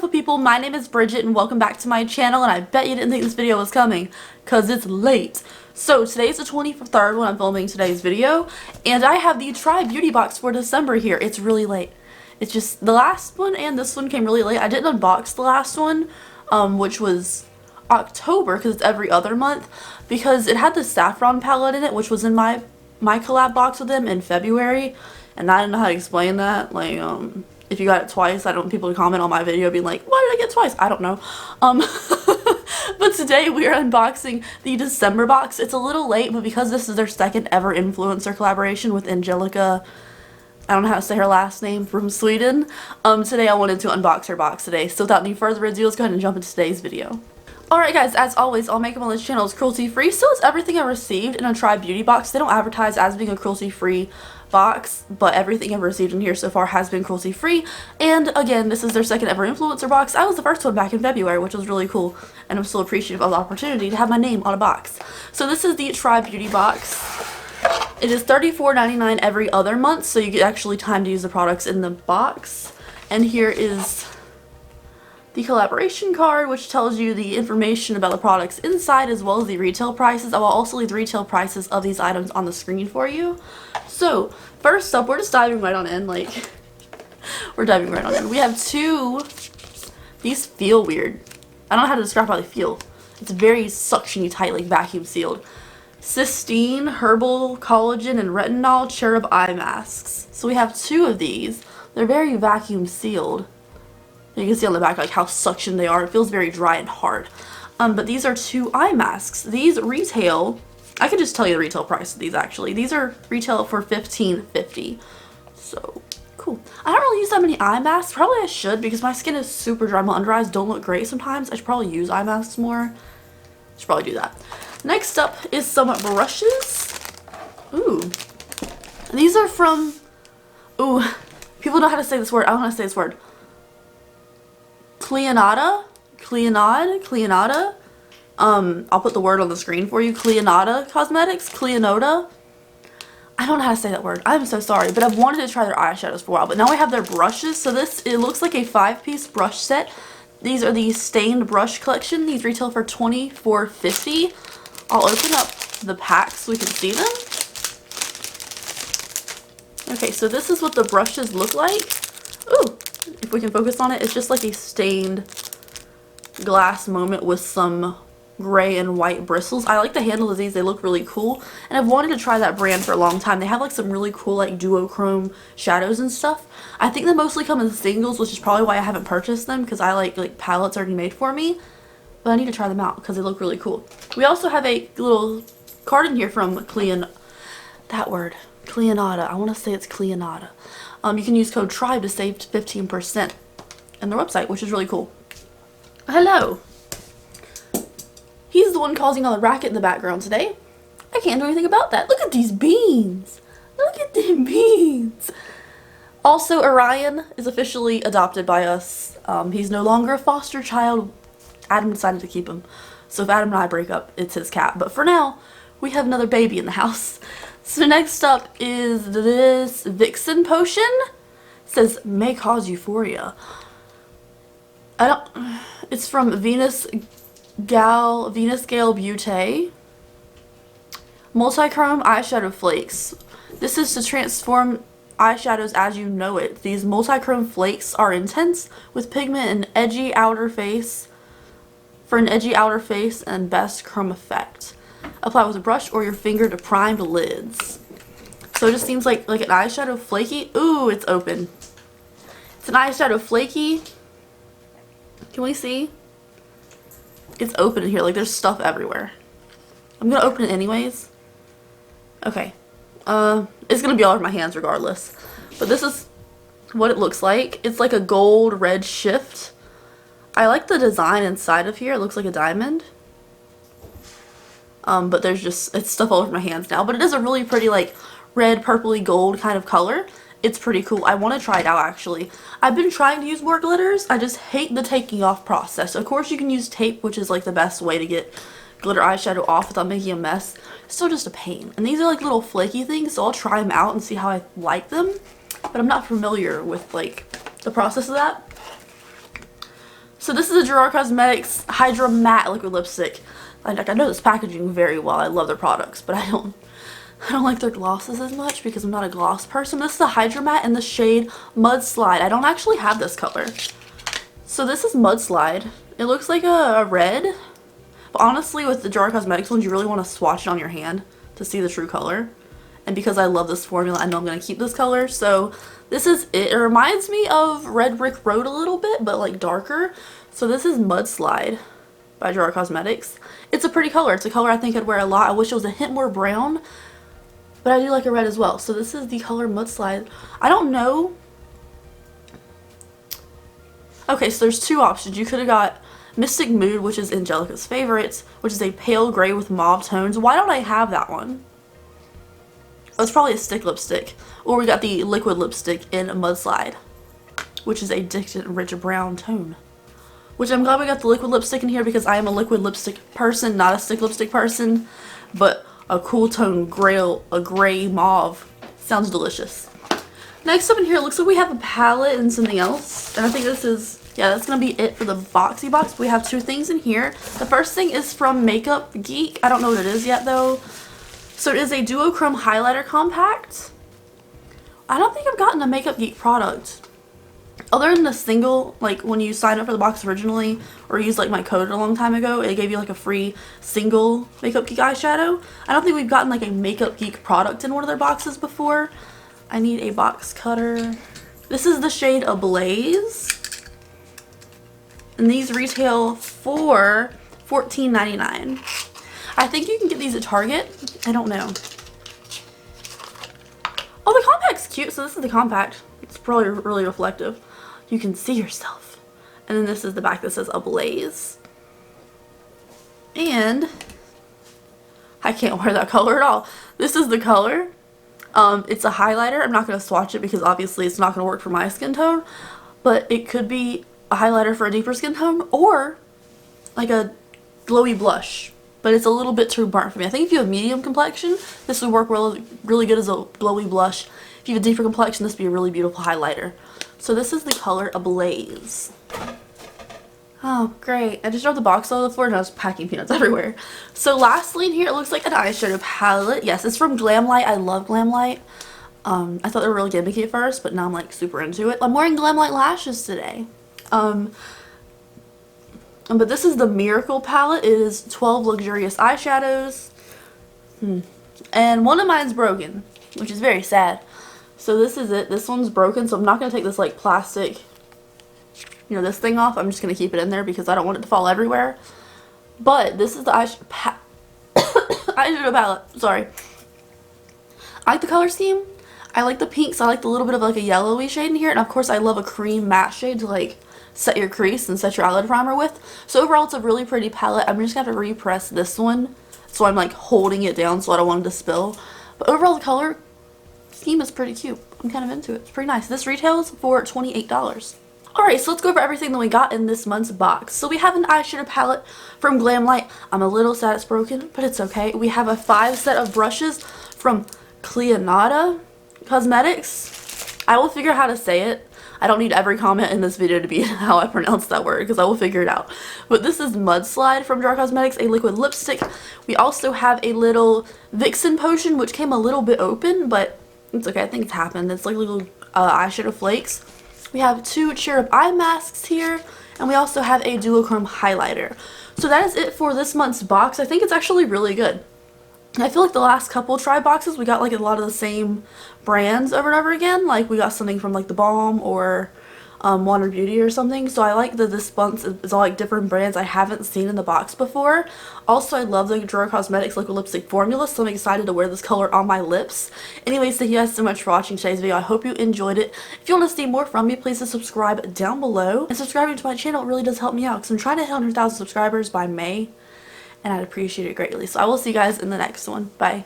beautiful people, my name is Bridget and welcome back to my channel, and I bet you didn't think this video was coming because it's late. So today's the 23rd when I'm filming today's video, and I have the Try Beauty box for December here. It's really late. It's just the last one and this one came really late. I didn't unbox the last one, which was October because it's every other month, because it had the saffron palette in it, which was in my collab box with them in February, and I don't know how to explain that. Like, if you got it twice, I don't want people to comment on my video being like, why did I get twice? I don't know. But today we are unboxing the December box. It's a little late, but because this is their second ever influencer collaboration with Angelica, I don't know how to say her last name, from Sweden, today I wanted to unbox her box today. So without any further ado, let's go ahead and jump into today's video. Alright guys, as always, all makeup on this channel is cruelty-free. So is everything I received in a Try Beauty box. They don't advertise as being a cruelty-free box, but everything I've received in here so far has been cruelty-free. And again, this is their second ever influencer box. I was the first one back in February, which was really cool. And I'm still appreciative of the opportunity to have my name on a box. So this is the Try Beauty box. It is $34.99 every other month, so you get actually time to use the products in the box. And here is the collaboration card, which tells you the information about the products inside as well as the retail prices. I will also leave the retail prices of these items on the screen for you. So first up, we're just diving right on in. Like, we're diving right on in. We have two. These feel weird. I don't know how to describe how they feel. It's very suction-y tight, like vacuum sealed. Cysteine, Herbal, Collagen, and Retinol Cherub Eye Masks. So we have two of these. They're very vacuum sealed. You can see on the back like how suction they are. It feels very dry and hard. But these are two eye masks. These retail, I can just tell you the retail price of these actually. These are retail for $15.50. So cool. I don't really use that many eye masks. Probably I should, because my skin is super dry. My under eyes don't look great sometimes. I should probably use eye masks more. Should probably do that. Next up is some brushes. Ooh. These are from, ooh, people know how to say this word. I don't know how to say this word. Cleonada. I'll put the word on the screen for you. Cleonada Cosmetics. Cleonota. I don't know how to say that word. I'm so sorry, but I've wanted to try their eyeshadows for a while. But now I have their brushes. So it looks like a 5-piece brush set. These are the stained brush collection. These retail for $24.50. I'll open up the pack so we can see them. Okay, so this is what the brushes look like. Ooh. If we can focus on it, it's just like a stained glass moment with some gray and white bristles. I like the handle of these. They look really cool, and I've wanted to try that brand for a long time. They have like some really cool like duochrome shadows and stuff. I think they mostly come in singles, which is probably why I haven't purchased them, because I like palettes already made for me. But I need to try them out because they look really cool. We also have a little card in here from Cleonada. I want to say it's Cleonada. You can use code TRIBE to save 15% in their website, which is really cool. Hello. He's the one causing all the racket in the background today. I can't do anything about that. Look at these beans. Look at them beans. Also, Orion is officially adopted by us. He's no longer a foster child. Adam decided to keep him. So if Adam and I break up, it's his cat. But for now, we have another baby in the house. So next up is this Vixen potion. It says may cause euphoria. It's from Venus Gale Beauté. Multichrome eyeshadow flakes. This is to transform eyeshadows as you know it. These multichrome flakes are intense with pigment and edgy outer face for an edgy outer face and best chrome effect. Apply with a brush or your finger to prime the lids. So it just seems like an eyeshadow flaky. Ooh, it's open. It's an eyeshadow flaky. Can we see? It's open in here. Like, there's stuff everywhere. I'm gonna open it anyways. Okay. It's gonna be all over my hands regardless. But this is what it looks like. It's like a gold red shift. I like the design inside of here. It looks like a diamond. But there's just, it's stuff all over my hands now. But it is a really pretty, like, red, purpley, gold kind of color. It's pretty cool. I want to try it out, actually. I've been trying to use more glitters. I just hate the taking off process. Of course, you can use tape, which is, like, the best way to get glitter eyeshadow off without making a mess. It's still just a pain. And these are, like, little flaky things, so I'll try them out and see how I like them. But I'm not familiar with, like, the process of that. So this is a Gerard Cosmetics Hydra Matte Liquid Lipstick. Like, I know this packaging very well. I love their products, but I don't like their glosses as much because I'm not a gloss person. This is a Hydra Matte in the shade Mudslide. I don't actually have this color. So this is Mudslide. It looks like a red, but honestly with the Gerard Cosmetics ones, you really want to swatch it on your hand to see the true color. And because I love this formula, I know I'm going to keep this color. So this is it. It reminds me of Red Brick Road a little bit, but like darker. So this is Mudslide by Gerard Cosmetics. It's a pretty color. It's a color I think I'd wear a lot. I wish it was a hint more brown, but I do like a red as well. So this is the color Mudslide. I don't know. Okay, so there's two options. You could have got Mystic Mood, which is Angelica's favorite, which is a pale gray with mauve tones. Why don't I have that one? Oh, it's probably a stick lipstick. Or we got the liquid lipstick in Mudslide, which is a decadent rich brown tone. Which I'm glad we got the liquid lipstick in here because I am a liquid lipstick person, not a stick lipstick person. But a cool tone a gray mauve sounds delicious. Next up in here, it looks like we have a palette and something else. And I think this is, yeah, that's going to be it for the boxy box. We have two things in here. The first thing is from Makeup Geek. I don't know what it is yet though. So it is a duochrome highlighter compact. I don't think I've gotten a Makeup Geek product other than the single, like when you sign up for the box originally or used like my code a long time ago, it gave you like a free single Makeup Geek eyeshadow. I don't think we've gotten like a Makeup Geek product in one of their boxes before. I need a box cutter. This is the shade Ablaze, and these retail for $14.99. I think you can get these at Target. I don't know. Oh, the compact's cute. So this is the compact. It's probably really reflective. You can see yourself. And then this is the back that says Ablaze. And I can't wear that color at all. This is the color. It's a highlighter. I'm not going to swatch it because obviously it's not going to work for my skin tone. But it could be a highlighter for a deeper skin tone or like a glowy blush. But it's a little bit too burnt for me. I think if you have medium complexion, this would work really good as a glowy blush. If you have a deeper complexion, this would be a really beautiful highlighter. So this is the color Ablaze. Oh, great. I just dropped the box all over the floor and I was packing peanuts everywhere. So lastly in here, it looks like an eyeshadow palette. Yes, it's from Glamlite. I love Glamlite. I thought they were really gimmicky at first, but now I'm like super into it. I'm wearing Glamlite lashes today. But this is the Miracle palette. It is 12 luxurious eyeshadows. And one of mine's broken, which is very sad. So this is it. This one's broken, so I'm not going to take this like plastic, you know, this thing off. I'm just going to keep it in there because I don't want it to fall everywhere. But this is the eyeshadow palette. Sorry. I like the color scheme. I like the pinks. I like the little bit of like a yellowy shade in here. And of course I love a cream matte shade to like set your crease and set your eyelid primer with. So overall it's a really pretty palette. I'm just going to have to repress this one. So I'm like holding it down so I don't want it to spill. But overall the color scheme is pretty cute. I'm kind of into it. It's pretty nice. This retails for $28. Alright, so let's go over everything that we got in this month's box. So we have an eyeshadow palette from Glamlite. I'm a little sad it's broken, but it's okay. We have a 5 set of brushes from Cleonata Cosmetics. I will figure out how to say it. I don't need every comment in this video to be how I pronounce that word because I will figure it out. But this is Mudslide from Gerard Cosmetics, a liquid lipstick. We also have a little Vixen potion, which came a little bit open, but it's okay. I think it's happened. It's like little eyeshadow flakes. We have 2 Cheer Up eye masks here, and we also have a duochrome highlighter. So that is it for this month's box. I think it's actually really good. I feel like the last couple try boxes we got like a lot of the same brands over and over again. Like we got something from like The Balm or Water Beauty or something. So I like that this month is all like different brands I haven't seen in the box before. Also, I love the Gerard Cosmetics liquid lipstick formula, so I'm excited to wear this color on my lips. Anyways, thank you guys so much for watching today's video. I hope you enjoyed it. If you want to see more from me, please subscribe down below. And subscribing to my channel really does help me out because I'm trying to hit 100,000 subscribers by May. And I'd appreciate it greatly. So I will see you guys in the next one. Bye.